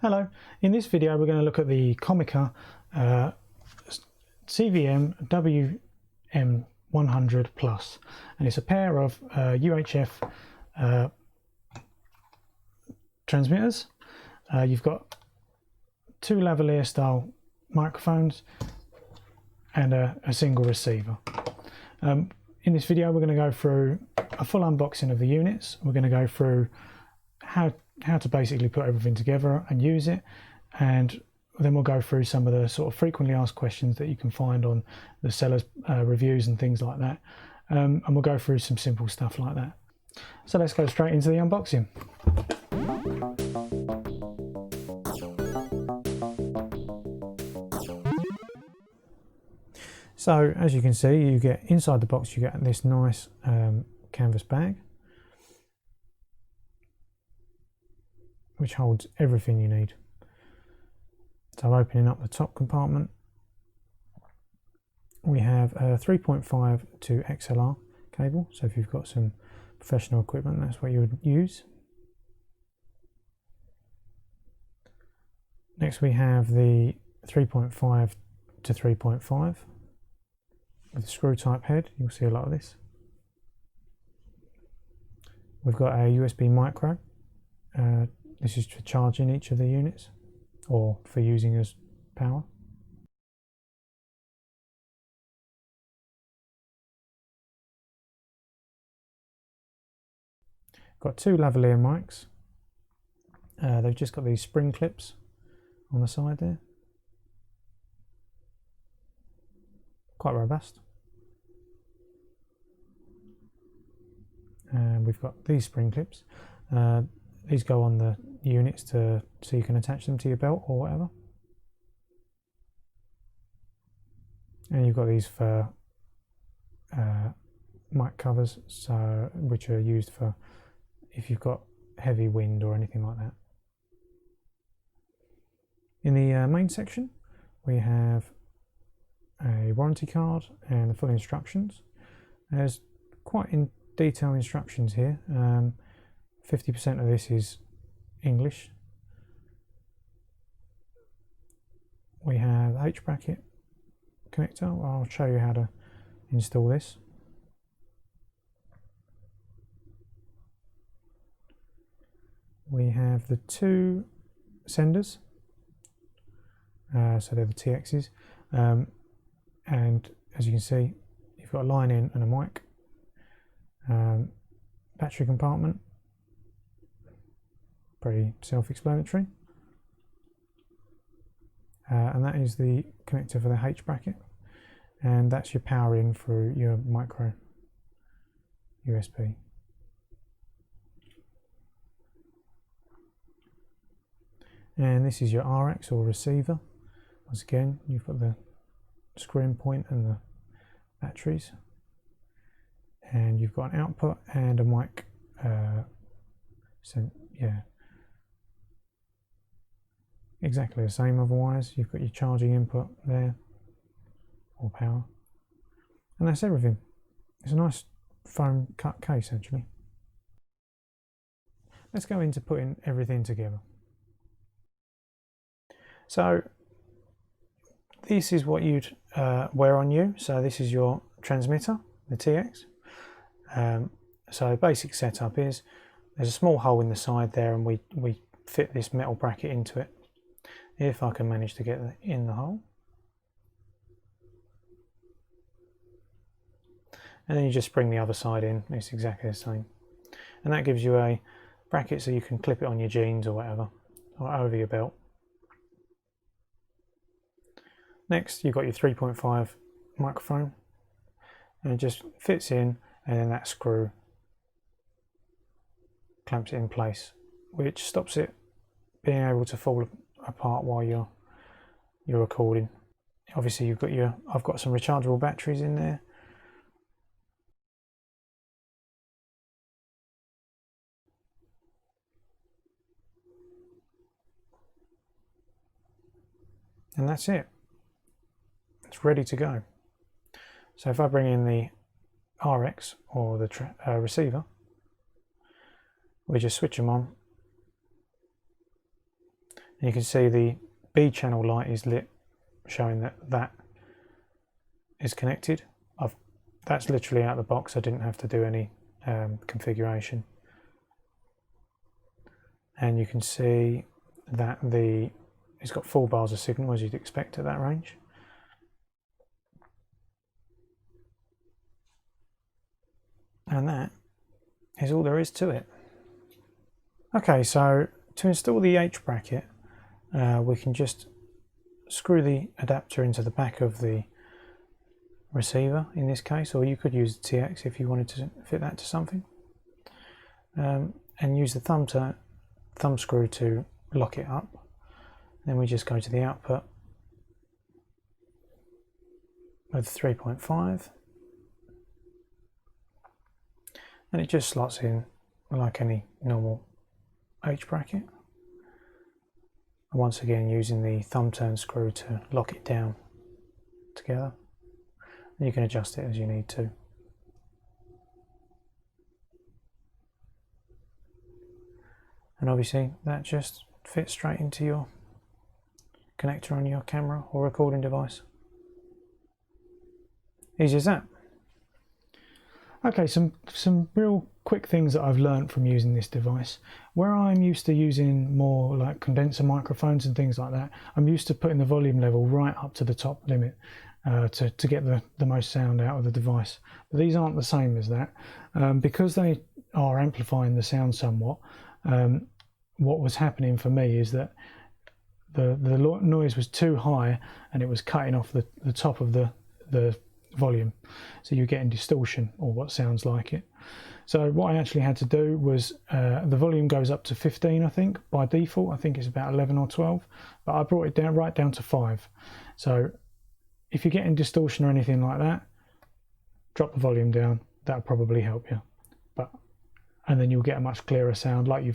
Hello, in this video we're going to look at the Comica CVM WM100 Plus, and it's a pair of UHF transmitters. You've got two lavalier style microphones and a single receiver. In this video we're going to go through a full unboxing of the units. We're going to go through how to basically put everything together and use it, and then we'll go through some of the sort of frequently asked questions that you can find on the seller's reviews and things like that, and we'll go through some simple stuff like that. So let's go straight into the unboxing. So as you can see, you get inside the box, you get this nice canvas bag which holds everything you need. So opening up the top compartment, we have a 3.5 to XLR cable, so if you've got some professional equipment, that's what you would use. Next we have the 3.5 to 3.5 with a screw type head. You'll see a lot of this. We've got a USB micro. This is for charging each of the units or for using as power. Got two lavalier mics. They've just got these spring clips on the side there. Quite robust. And we've got these spring clips. These go on the units so you can attach them to your belt or whatever. And you've got these for mic covers, which are used for if you've got heavy wind or anything like that. In the main section, we have a warranty card and the full instructions. There's quite in detail instructions here. 50% of this is English. We have H bracket connector. I'll show you how to install this. We have the two senders, so they're the TXs, and as you can see, you've got a line in and a mic. Battery compartment, pretty self-explanatory, and that is the connector for the H bracket, and that's your power in for your micro USB. And this is your RX or receiver. Once again, you've got the screw-in point and the batteries, and you've got an output and a mic. Yeah, exactly the same. Otherwise, you've got your charging input there or power, and that's everything. It's a nice foam cut case actually. Let's go into putting everything together. So this is what you'd wear on you. So this is your transmitter, the TX. So basic setup is there's a small hole in the side there, and we fit this metal bracket into it. If I can manage to get in the hole. And then you just spring the other side in. It's exactly the same. And that gives you a bracket so you can clip it on your jeans or whatever, or over your belt. Next, you've got your 3.5 microphone, and it just fits in, and then that screw clamps it in place, which stops it being able to fall apart while you're recording. Obviously, you've got I've got some rechargeable batteries in there. And that's it. It's ready to go. So if I bring in the RX or the receiver, we just switch them on, And you can see the B channel light is lit, showing that that is connected. That's literally out of the box. I didn't have to do any configuration. And you can see that it's got 4 bars of signal, as you'd expect at that range. And that is all there is to it. Okay, so to install the H bracket, we can just screw the adapter into the back of the receiver in this case, or you could use the TX if you wanted to fit that to something, and use the thumb screw to lock it up. Then we just go to the output with 3.5, and it just slots in like any normal H bracket. And once again, using the thumb turn screw to lock it down together. You can adjust it as you need to. And obviously that just fits straight into your connector on your camera or recording device. Easy as that. Okay, some real quick things that I've learned from using this device. Where I'm used to using more like condenser microphones and things like that, I'm used to putting the volume level right up to the top limit. To get the most sound out of the device. But these aren't the same as that. Because they are amplifying the sound somewhat, what was happening for me is that the noise was too high and it was cutting off the top of the volume. So you're getting distortion, or what sounds like it. So what I actually had to do was, the volume goes up to 15, I think, by default. I think it's about 11 or 12, but I brought it down right down to 5. So if you're getting distortion or anything like that, drop the volume down. That'll probably help you. And then you'll get a much clearer sound like you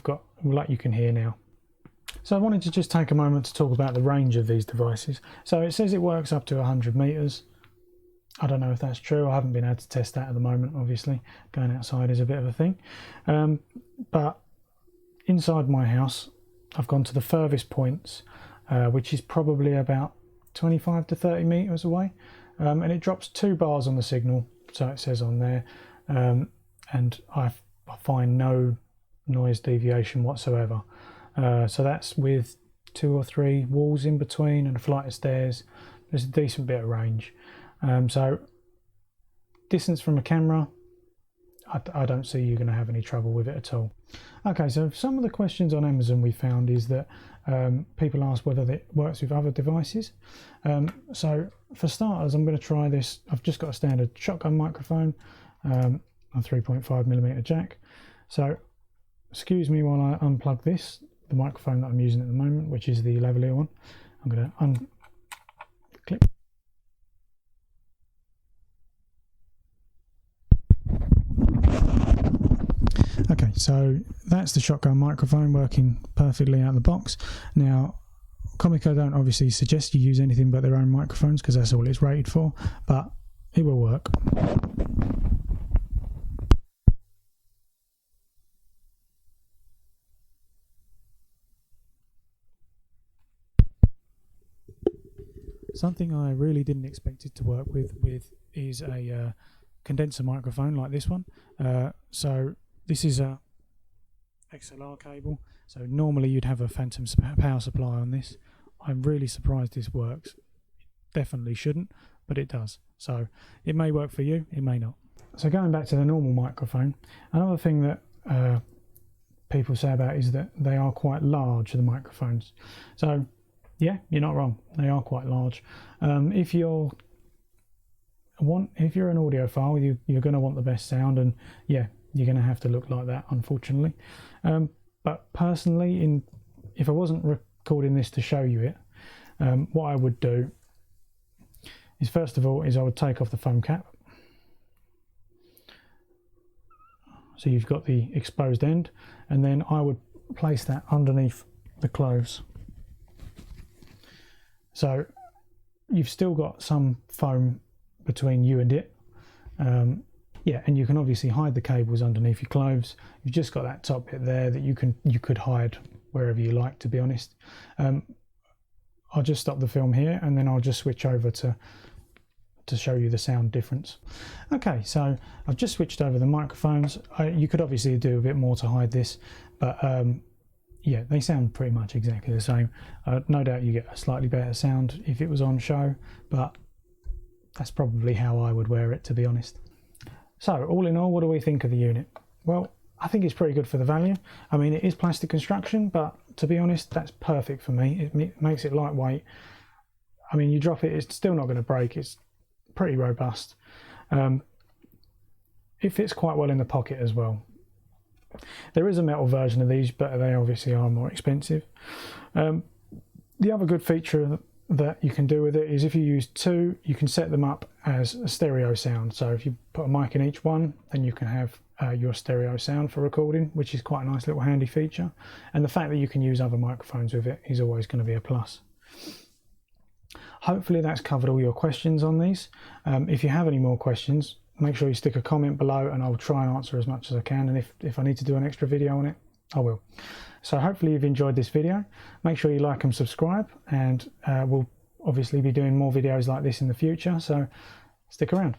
can hear now. So I wanted to just take a moment to talk about the range of these devices. So it says it works up to 100 meters. I don't know if that's true. I haven't been able to test that at the moment, obviously. Going outside is a bit of a thing. But inside my house, I've gone to the furthest points, which is probably about 25 to 30 meters away, and it drops 2 bars on the signal, so it says on there, and I find no noise deviation whatsoever. So that's with 2 or 3 walls in between and a flight of stairs. There's a decent bit of range. So distance from a camera, I don't see you're going to have any trouble with it at all. Okay, so some of the questions on Amazon we found is that people ask whether it works with other devices. So for starters, I'm going to try this. I've just got a standard shotgun microphone, a 3.5mm jack. So excuse me while I unplug the microphone that I'm using at the moment, which is the Lavalier one. I'm going to unclip. Okay, so that's the shotgun microphone working perfectly out of the box. Now, Comica don't obviously suggest you use anything but their own microphones because that's all it's rated for, but it will work. Something I really didn't expect it to work with is a condenser microphone like this one. So this is a XLR cable, so normally you'd have a phantom power supply on this. I'm really surprised this works. It definitely shouldn't, but it does. So it may work for you, it may not. So going back to the normal microphone, another thing that people say about is that they are quite large, the microphones. So yeah, you're not wrong, they are quite large. If you're an audiophile, you're going to want the best sound, and yeah, you're going to have to look like that, unfortunately. But personally, if I wasn't recording this to show you it, what I would do is, first of all, I would take off the foam cap. So you've got the exposed end, and then I would place that underneath the clothes. So you've still got some foam between you and it. Yeah, and you can obviously hide the cables underneath your clothes. You've just got that top bit there that you could hide wherever you like, to be honest. I'll just stop the film here and then I'll just switch over to show you the sound difference. Okay, so I've just switched over the microphones. You could obviously do a bit more to hide this, but yeah, they sound pretty much exactly the same. No doubt you get a slightly better sound if it was on show, but that's probably how I would wear it, to be honest. So all in all, what do we think of the unit? Well, I think it's pretty good for the value. I mean, it is plastic construction, but to be honest, that's perfect for me. It makes it lightweight. I mean, you drop it, it's still not going to break. It's pretty robust. It fits quite well in the pocket as well. There is a metal version of these, but they obviously are more expensive. The other good feature that you can do with it is if you use two, you can set them up as a stereo sound. So if you put a mic in each one, then you can have your stereo sound for recording, which is quite a nice little handy feature. And the fact that you can use other microphones with it is always going to be a plus. Hopefully that's covered all your questions on these. If you have any more questions, make sure you stick a comment below and I'll try and answer as much as I can. And if I need to do an extra video on it, I will. So hopefully you've enjoyed this video. Make sure you like and subscribe, and we'll obviously be doing more videos like this in the future, so stick around.